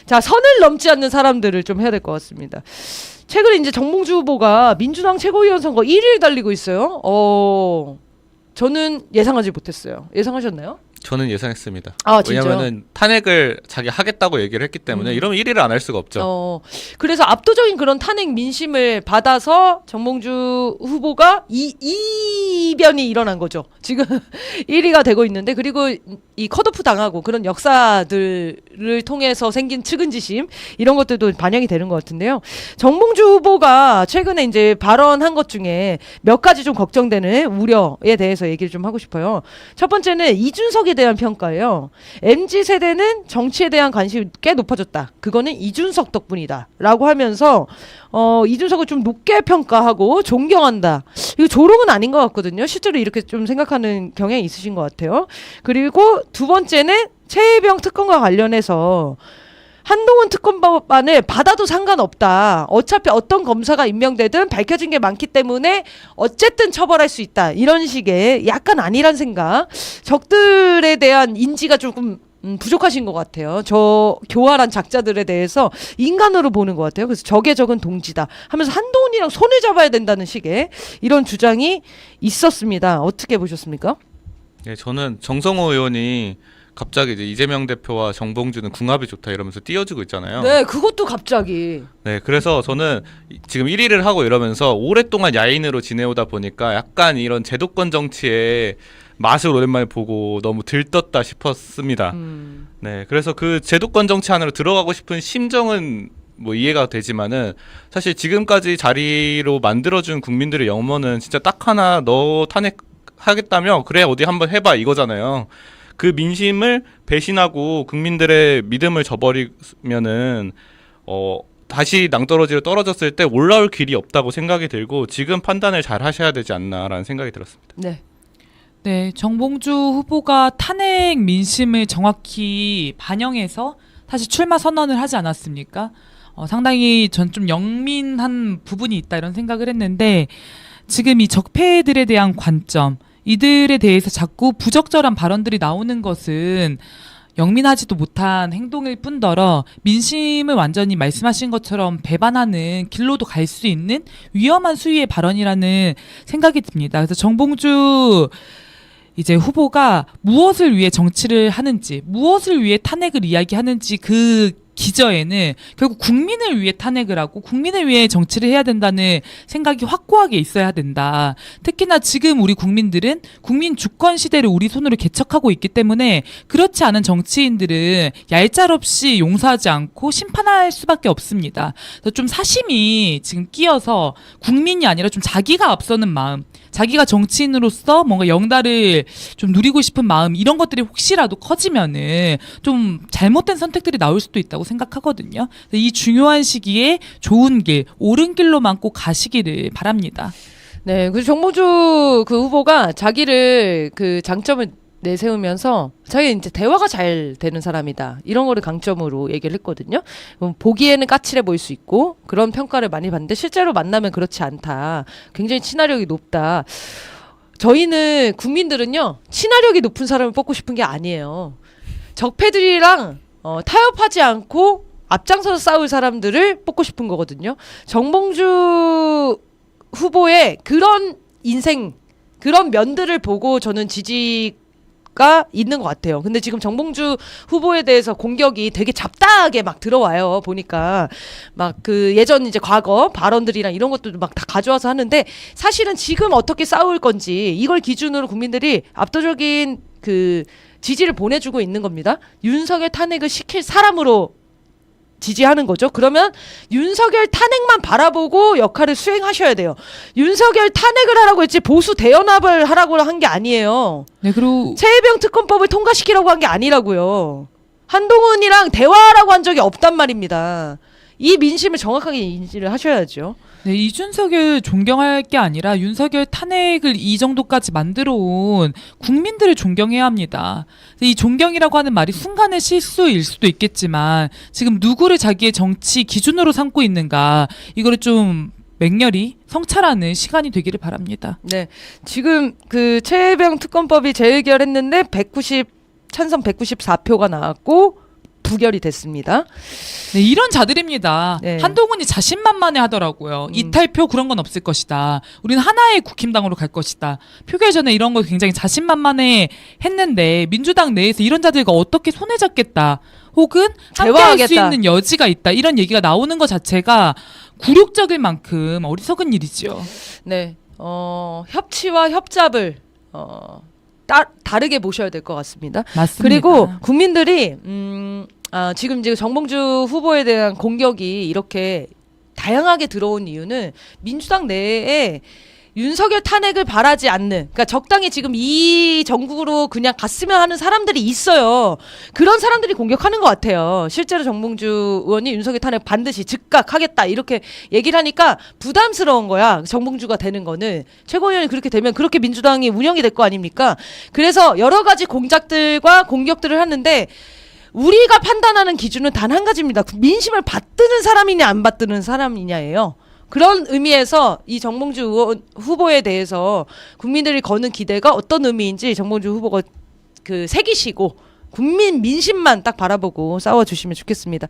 자, 선을 넘지 않는 사람들을 좀 해야 될 것 같습니다. 최근에 이제 정몽주 후보가 민주당 최고위원 선거 1위를 달리고 있어요. 저는 예상하지 못했어요. 예상하셨나요? 저는 예상했습니다. 아, 진짜요? 왜냐면은 탄핵을 자기 하겠다고 얘기를 했기 때문에 이러면 1위를 안 할 수가 없죠. 그래서 압도적인 그런 탄핵 민심을 받아서 정몽주 후보가 이변이 일어난 거죠. 지금 1위가 되고 있는데, 그리고 이 컷오프 당하고 그런 역사들을 통해서 생긴 측은지심, 이런 것들도 반영이 되는 것 같은데요. 정몽주 후보가 최근에 이제 발언한 것 중에 몇 가지 좀 걱정되는 우려에 대해서 얘기를 좀 하고 싶어요. 첫 번째는 이준석에 대한 평가예요. MZ세대는 정치에 대한 관심이 꽤 높아졌다. 그거는 이준석 덕분이다. 라고 하면서 이준석을 좀 높게 평가하고 존경한다. 이거 조롱은 아닌 것 같거든요. 실제로 이렇게 좀 생각하는 경향이 있으신 것 같아요. 그리고 두 번째는 최혜병 특검과 관련해서 한동훈 특검법안을 받아도 상관없다. 어차피 어떤 검사가 임명되든 밝혀진 게 많기 때문에 어쨌든 처벌할 수 있다. 이런 식의 약간 아니란 생각. 적들에 대한 인지가 조금 부족하신 것 같아요. 저 교활한 작자들에 대해서 인간으로 보는 것 같아요. 그래서 적의 적은 동지다 하면서 한동훈이랑 손을 잡아야 된다는 식의 이런 주장이 있었습니다. 어떻게 보셨습니까? 네, 저는 정성호 의원이 갑자기 이제 이재명 대표와 정봉주는 궁합이 좋다 이러면서 띄워주고 있잖아요. 네, 그것도 갑자기. 네, 그래서 저는 지금 1위를 하고 이러면서 오랫동안 야인으로 지내오다 보니까 약간 이런 제도권 정치의 맛을 오랜만에 보고 너무 들떴다 싶었습니다. 네, 그래서 그 제도권 정치 안으로 들어가고 싶은 심정은 뭐 이해가 되지만은 사실 지금까지 자리로 만들어준 국민들의 염원은 진짜 딱 하나, 너 탄핵하겠다며 그래 어디 한번 해봐 이거잖아요. 그 민심을 배신하고 국민들의 믿음을 저버리면은 다시 낭떠러지로 떨어졌을 때 올라올 길이 없다고 생각이 들고 지금 판단을 잘 하셔야 되지 않나라는 생각이 들었습니다. 네. 네, 정봉주 후보가 탄핵 민심을 정확히 반영해서 사실 출마 선언을 하지 않았습니까? 상당히 전 좀 영민한 부분이 있다 이런 생각을 했는데 지금 이 적폐들에 대한 관점, 이들에 대해서 자꾸 부적절한 발언들이 나오는 것은 영민하지도 못한 행동일 뿐더러 민심을 완전히 말씀하신 것처럼 배반하는 길로도 갈 수 있는 위험한 수위의 발언이라는 생각이 듭니다. 그래서 정봉주 이제 후보가 무엇을 위해 정치를 하는지, 무엇을 위해 탄핵을 이야기하는지 그 기저에는 결국 국민을 위해 탄핵을 하고 국민을 위해 정치를 해야 된다는 생각이 확고하게 있어야 된다. 특히나 지금 우리 국민들은 국민 주권 시대를 우리 손으로 개척하고 있기 때문에 그렇지 않은 정치인들은 얄짤없이 용서하지 않고 심판할 수밖에 없습니다. 그래서 좀 사심이 지금 끼어서 국민이 아니라 좀 자기가 앞서는 마음, 자기가 정치인으로서 뭔가 영달을 좀 누리고 싶은 마음, 이런 것들이 혹시라도 커지면은 좀 잘못된 선택들이 나올 수도 있다고 생각하거든요. 이 중요한 시기에 좋은 길, 옳은 길로만 꼭 가시기를 바랍니다. 네, 그 정몽주 그 후보가 자기를 그 장점을 내세우면서 자기 이제 대화가 잘 되는 사람이다 이런 거를 강점으로 얘기를 했거든요. 보기에는 까칠해 보일 수 있고 그런 평가를 많이 받는데 실제로 만나면 그렇지 않다. 굉장히 친화력이 높다. 저희는 국민들은요 친화력이 높은 사람을 뽑고 싶은 게 아니에요. 적폐들이랑 타협하지 않고 앞장서서 싸울 사람들을 뽑고 싶은 거거든요. 정봉주 후보의 그런 인생, 그런 면들을 보고 저는 지지가 있는 것 같아요. 근데 지금 정봉주 후보에 대해서 공격이 되게 잡다하게 막 들어와요. 보니까 막 그 예전 이제 과거 발언들이랑 이런 것도 막 다 가져와서 하는데 사실은 지금 어떻게 싸울 건지 이걸 기준으로 국민들이 압도적인 그 지지를 보내주고 있는 겁니다. 윤석열 탄핵을 시킬 사람으로 지지하는 거죠. 그러면 윤석열 탄핵만 바라보고 역할을 수행하셔야 돼요. 윤석열 탄핵을 하라고 했지 보수 대연합을 하라고 한 게 아니에요. 네, 그리고 최혜병 특검법을 통과시키라고 한 게 아니라고요. 한동훈이랑 대화하라고 한 적이 없단 말입니다. 이 민심을 정확하게 인지를 하셔야죠. 네, 이준석을 존경할 게 아니라 윤석열 탄핵을 이 정도까지 만들어 온 국민들을 존경해야 합니다. 이 존경이라고 하는 말이 순간의 실수일 수도 있겠지만 지금 누구를 자기의 정치 기준으로 삼고 있는가, 이거를 좀 맹렬히 성찰하는 시간이 되기를 바랍니다. 네, 지금 그 최혜병 특검법이 재의결했는데 찬성 194표가 나왔고 부결이 됐습니다. 네, 이런 자들입니다. 네. 한동훈이 자신만만해 하더라고요. 이탈표 그런 건 없을 것이다. 우리는 하나의 국힘당으로 갈 것이다. 표결 전에 이런 거 굉장히 자신만만해 했는데 민주당 내에서 이런 자들과 어떻게 손에 잡겠다. 혹은 함께할 수 대화하겠다. 있는 여지가 있다. 이런 얘기가 나오는 것 자체가 굴욕적일 만큼 어리석은 일이죠. 네, 협치와 협잡을 다르게 보셔야 될 것 같습니다. 맞습니다. 그리고 국민들이 지금 이제 정봉주 후보에 대한 공격이 이렇게 다양하게 들어온 이유는 민주당 내에 윤석열 탄핵을 바라지 않는, 그러니까 적당히 지금 이 정국으로 그냥 갔으면 하는 사람들이 있어요. 그런 사람들이 공격하는 것 같아요. 실제로 정봉주 의원이 윤석열 탄핵 반드시 즉각 하겠다 이렇게 얘기를 하니까 부담스러운 거야. 정봉주가 되는 거는. 최고위원이 그렇게 되면 그렇게 민주당이 운영이 될 거 아닙니까? 그래서 여러 가지 공작들과 공격들을 하는데 우리가 판단하는 기준은 단 한 가지입니다. 민심을 받드는 사람이냐 안 받드는 사람이냐예요. 그런 의미에서 이 정봉주 의원 후보에 대해서 국민들이 거는 기대가 어떤 의미인지 정봉주 후보가 새기시고 국민 민심만 딱 바라보고 싸워주시면 좋겠습니다.